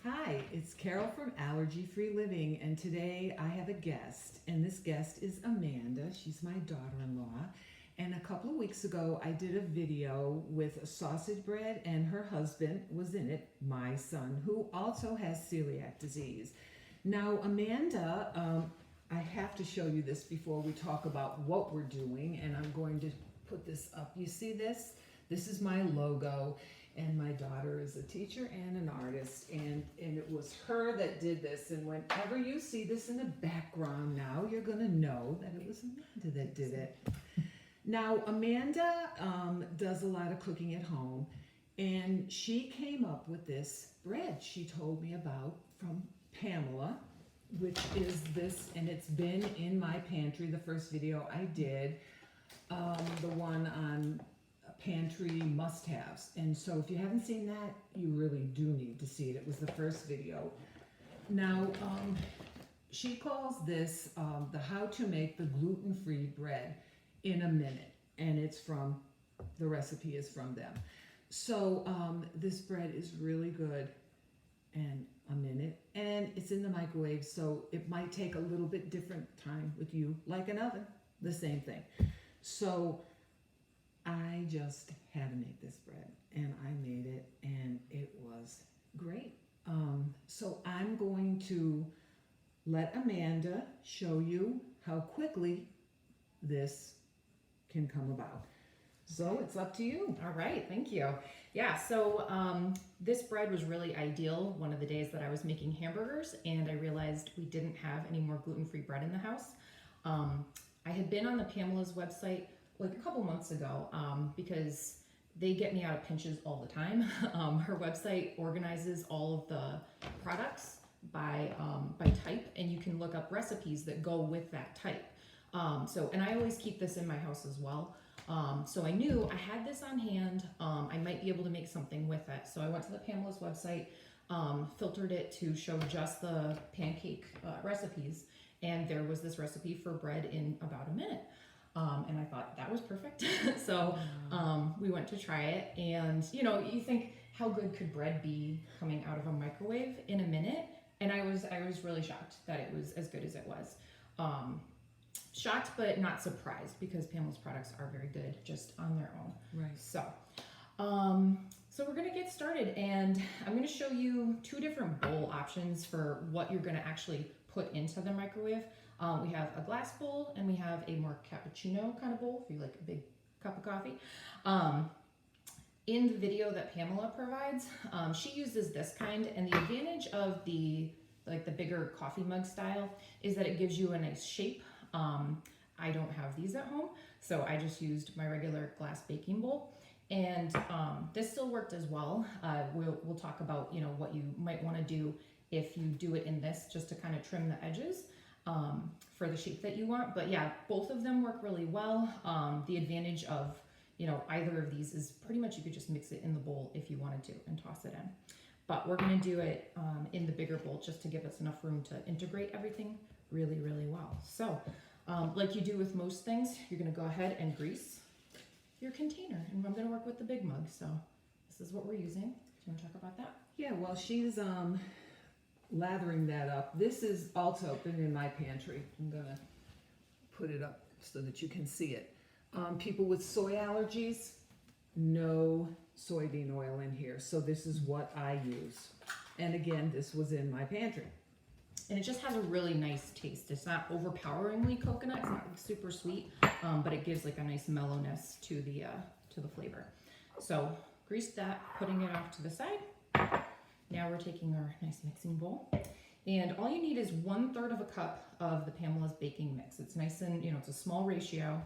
Hi, it's Carol from Allergy Free Living, and today I have a guest, and this guest is Amanda. She's my daughter-in-law, and a couple of weeks ago I did a video with a sausage bread, and her husband was in it, my son, who also has celiac disease. Now, Amanda, I have to show you this before we talk about what we're doing, and I'm going to put this up. You see this? This is my logo. And my daughter is a teacher and an artist, and it was her that did this. And whenever you see this in the background now, you're going to know that it was Amanda that did it. Now, Amanda does a lot of cooking at home, and she came up with this bread she told me about from Pamela, which is this, and it's been in my pantry, the first video I did, the one on pantry must-haves. And so if you haven't seen that, you really do need to see it. It was the first video. Now, she calls this the how to make the gluten-free bread in a minute, and it's from, the recipe is from them. So this bread is really good in a minute, and it's in the microwave, so it might take a little bit different time with you, like an oven, the same thing. So I just had to make this bread, and I made it, and it was great. So I'm going to let Amanda show you how quickly this can come about. So it's up to you. All right, thank you. Yeah, so this bread was really ideal one of the days that I was making hamburgers, and I realized we didn't have any more gluten-free bread in the house. I had been on the Pamela's website like a couple months ago because they get me out of pinches all the time. Her website organizes all of the products by type, and you can look up recipes that go with that type. And I always keep this in my house as well. So I knew I had this on hand. I might be able to make something with it. So I went to the Pamela's website, filtered it to show just the pancake recipes, and there was this recipe for bread in about a minute. And I thought that was perfect. So we went to try it, and you think, how good could bread be coming out of a microwave in a minute? And I was really shocked that it was as good as it was. Shocked but not surprised, because Pamela's products are very good just on their own. Right. So we're gonna get started, and I'm gonna show you two different bowl options for what you're gonna actually put into the microwave. We have a glass bowl, and we have a more cappuccino kind of bowl, if you like a big cup of coffee. In the video that Pamela provides, she uses this kind, and the advantage of the bigger coffee mug style is that it gives you a nice shape. I don't have these at home, so I just used my regular glass baking bowl, and this still worked as well. We'll talk about what you might want to do if you do it in this, just to kind of trim the edges for the shape that you want. But yeah, both of them work really well. The advantage of either of these is pretty much you could just mix it in the bowl if you wanted to and toss it in. But we're going to do it in the bigger bowl just to give us enough room to integrate everything really, really well. So like you do with most things, you're going to go ahead and grease your container, and I'm going to work with the big mug. So this is what we're using. Do you want to talk about that? Yeah, well, she's lathering that up. This is also been in my pantry. I'm gonna put it up so that you can see it. People with soy allergies, no soybean oil in here. So this is what I use. And again, this was in my pantry. And it just has a really nice taste. It's not overpoweringly coconut. It's not super sweet, but it gives like a nice mellowness to the flavor. So greased that, putting it off to the side. Now we're taking our nice mixing bowl, and all you need is 1/3 of a cup of the Pamela's baking mix. It's nice and it's a small ratio,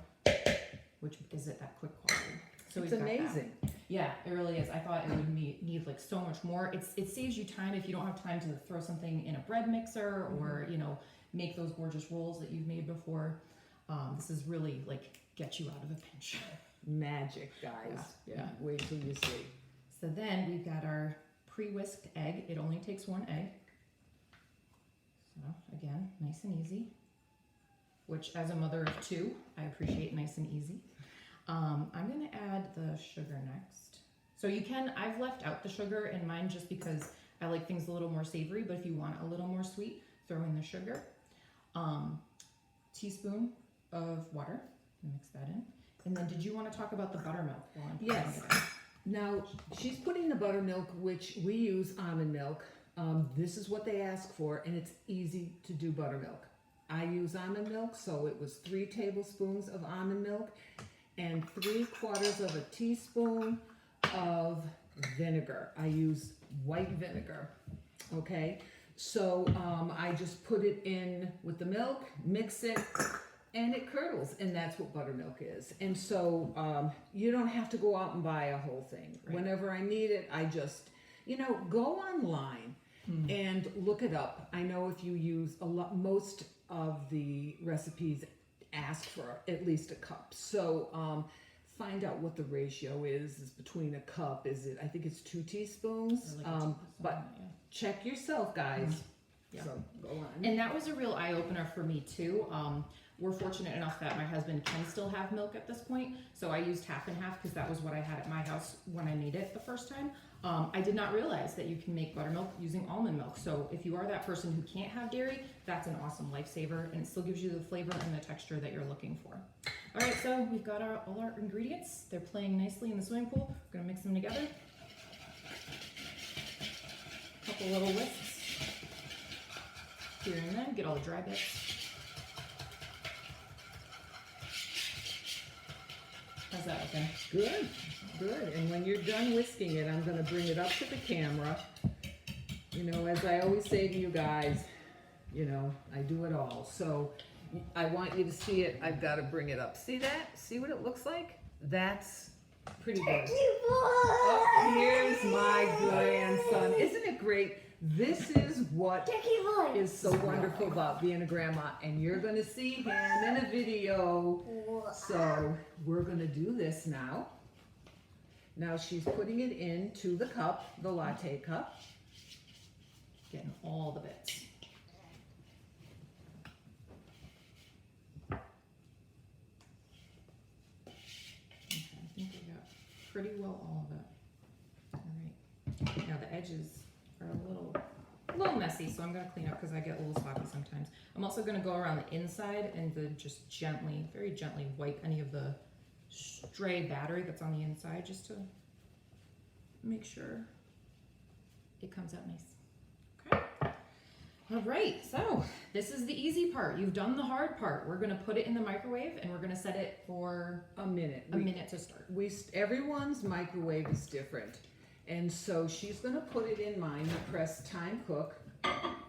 which gives it that quick quality. So it's amazing. Yeah, it really is. I thought it would need like so much more. It saves you time if you don't have time to throw something in a bread mixer or make those gorgeous rolls that you've made before. This is really like get you out of a pinch. Magic, guys. Yeah. Wait till you see. So then we've got our pre-whisked egg. It only takes 1 egg. So again, nice and easy, which as a mother of 2, I appreciate nice and easy. I'm going to add the sugar next. So you can, I've left out the sugar in mine just because I like things a little more savory, but if you want a little more sweet, throw in the sugar. Teaspoon of water, mix that in. And then did you want to talk about the buttermilk while I'm putting Yes. it in? Now, she's putting the buttermilk, which we use almond milk. This is what they ask for, and it's easy to do buttermilk. I use almond milk, so it was 3 tablespoons of almond milk and 3/4 of a teaspoon of vinegar. I use white vinegar, okay? So I just put it in with the milk, mix it, and it curdles, and that's what buttermilk is. And so you don't have to go out and buy a whole thing. Right. Whenever I need it, I just, go online and look it up. I know if you use most of the recipes ask for at least a cup. So find out what the ratio is between a cup. I think it's 2 teaspoons. Or like a teaspoon, But yeah. check yourself, guys. Yeah. So go on. And that was a real eye-opener for me too. We're fortunate enough that my husband can still have milk at this point, so I used half and half because that was what I had at my house when I made it the first time. I did not realize that you can make buttermilk using almond milk, so if you are that person who can't have dairy, that's an awesome lifesaver, and it still gives you the flavor and the texture that you're looking for. All right, so we've got all our ingredients. They're playing nicely in the swimming pool. We're gonna mix them together. Couple little whisks here and then, get all the dry bits. How's that looking? Good, good. And when you're done whisking it, I'm going to bring it up to the camera. As I always say to you guys, I do it all. So I want you to see it. I've got to bring it up. See that? See what it looks like? That's pretty good. Oh, here's my grandson. Isn't it great? This is what is so wonderful about being a grandma, and you're going to see him in a video. So we're going to do this now. Now she's putting it into the cup, the latte cup. Getting all the bits. Okay, I think we got pretty well all of it. All right. Now the edges are a little messy, so I'm gonna clean up because I get a little sloppy sometimes. I'm also gonna go around the inside and just gently, very gently wipe any of the stray battery that's on the inside just to make sure it comes out nice. Okay. All right, so this is the easy part. You've done the hard part. We're gonna put it in the microwave and we're gonna set it for A minute. a minute to start. Everyone's microwave is different. And so she's going to put it in mine. You press time cook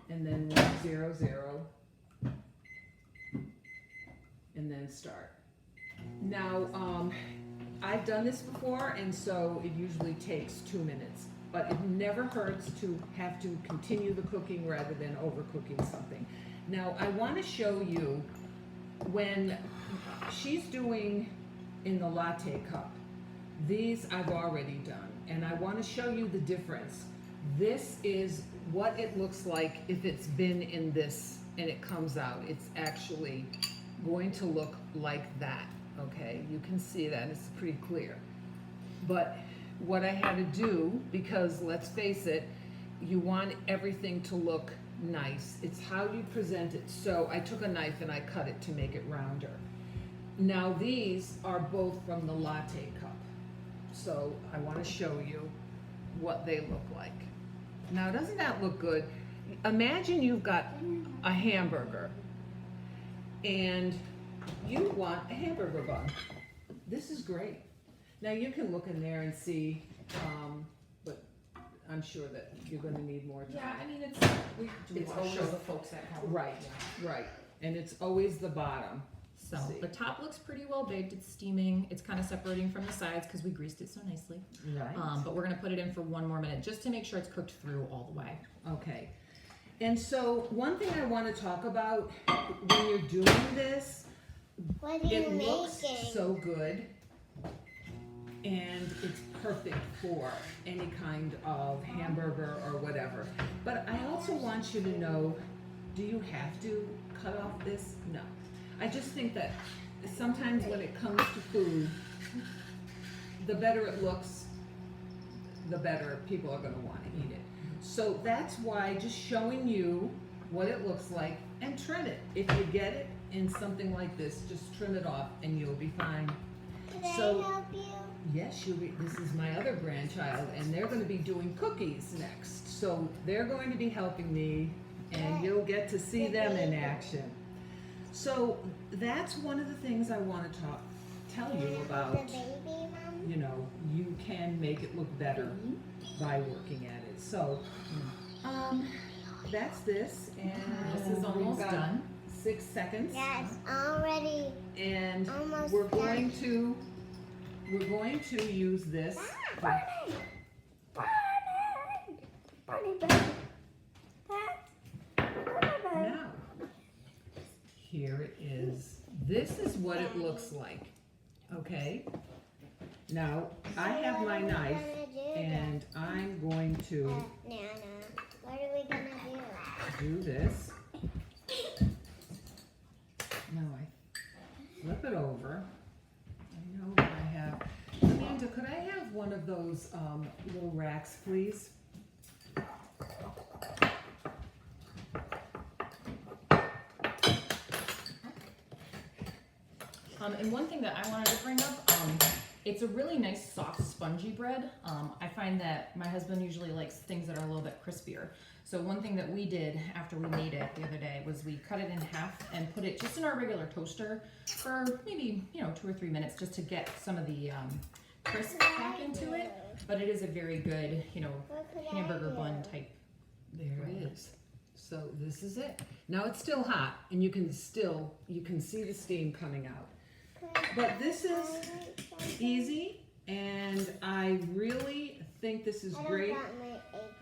and then 100 and then start. Now, I've done this before, and so it usually takes 2 minutes, but it never hurts to have to continue the cooking rather than overcooking something. Now, I want to show you when she's doing in the latte cup. These I've already done. And I want to show you the difference. This is what it looks like if it's been in this and it comes out. It's actually going to look like that, okay? You can see that, it's pretty clear. But what I had to do, because let's face it, you want everything to look nice. It's how you present it. So I took a knife and I cut it to make it rounder. Now these are both from the latte cup. So I want to show you what they look like. Now, doesn't that look good? Imagine you've got a hamburger and you want a hamburger bun. This is great. Now you can look in there and see, but I'm sure that you're going to need more time. Yeah, I mean, we It's want to show always- the folks at home. Right, right. And it's always the bottom. So See. the top looks pretty well baked. It's steaming. It's kind of separating from the sides because we greased it so nicely. Right. But we're gonna put it in for 1 more minute just to make sure it's cooked through all the way. Okay. And so one thing I want to talk about when you're doing this, What are you it looks making? so good and it's perfect for any kind of hamburger or whatever. But I also want you to know, do you have to cut off this? No. I just think that sometimes when it comes to food, the better it looks, the better people are going to want to eat it. So that's why just showing you what it looks like, and trim it. If you get it in something like this, just trim it off and you'll be fine. Can I help you? Yes, this is my other grandchild, and they're going to be doing cookies next. So they're going to be helping me, and you'll get to see them in action. So that's one of the things I want to tell you about. The baby, Mom? You know, you can make it look better by working at it. So, that's this, and This is we've almost got done. 6 seconds. Yeah, it's already And almost we're done. going to use this. Now, here it is. This is what it looks like. Okay? Now, I have my knife, and I'm going to Nana, what are we gonna do this. Now I flip it over. I know that I have. Amanda, could I have one of those little racks, please? And one thing that I wanted to bring up, it's a really nice soft spongy bread. I find that my husband usually likes things that are a little bit crispier. So one thing that we did after we made it the other day was we cut it in half and put it just in our regular toaster for maybe 2 or 3 minutes, just to get some of the crisp back into it. But it is a very good, hamburger bun type. There it is. So this is it. Now it's still hot, and you can see the steam coming out. But this is easy, and I really think this is great.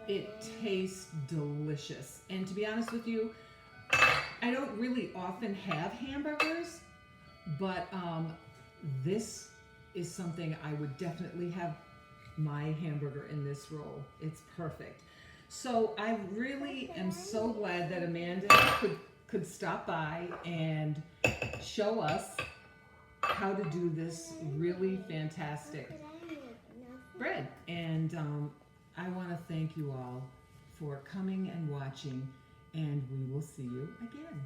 It tastes delicious. And to be honest with you, I don't really often have hamburgers, but this is something I would definitely have my hamburger in this roll. It's perfect. So I really am so glad that Amanda could stop by and show us how to do this really fantastic bread. And I want to thank you all for coming and watching, and we will see you again.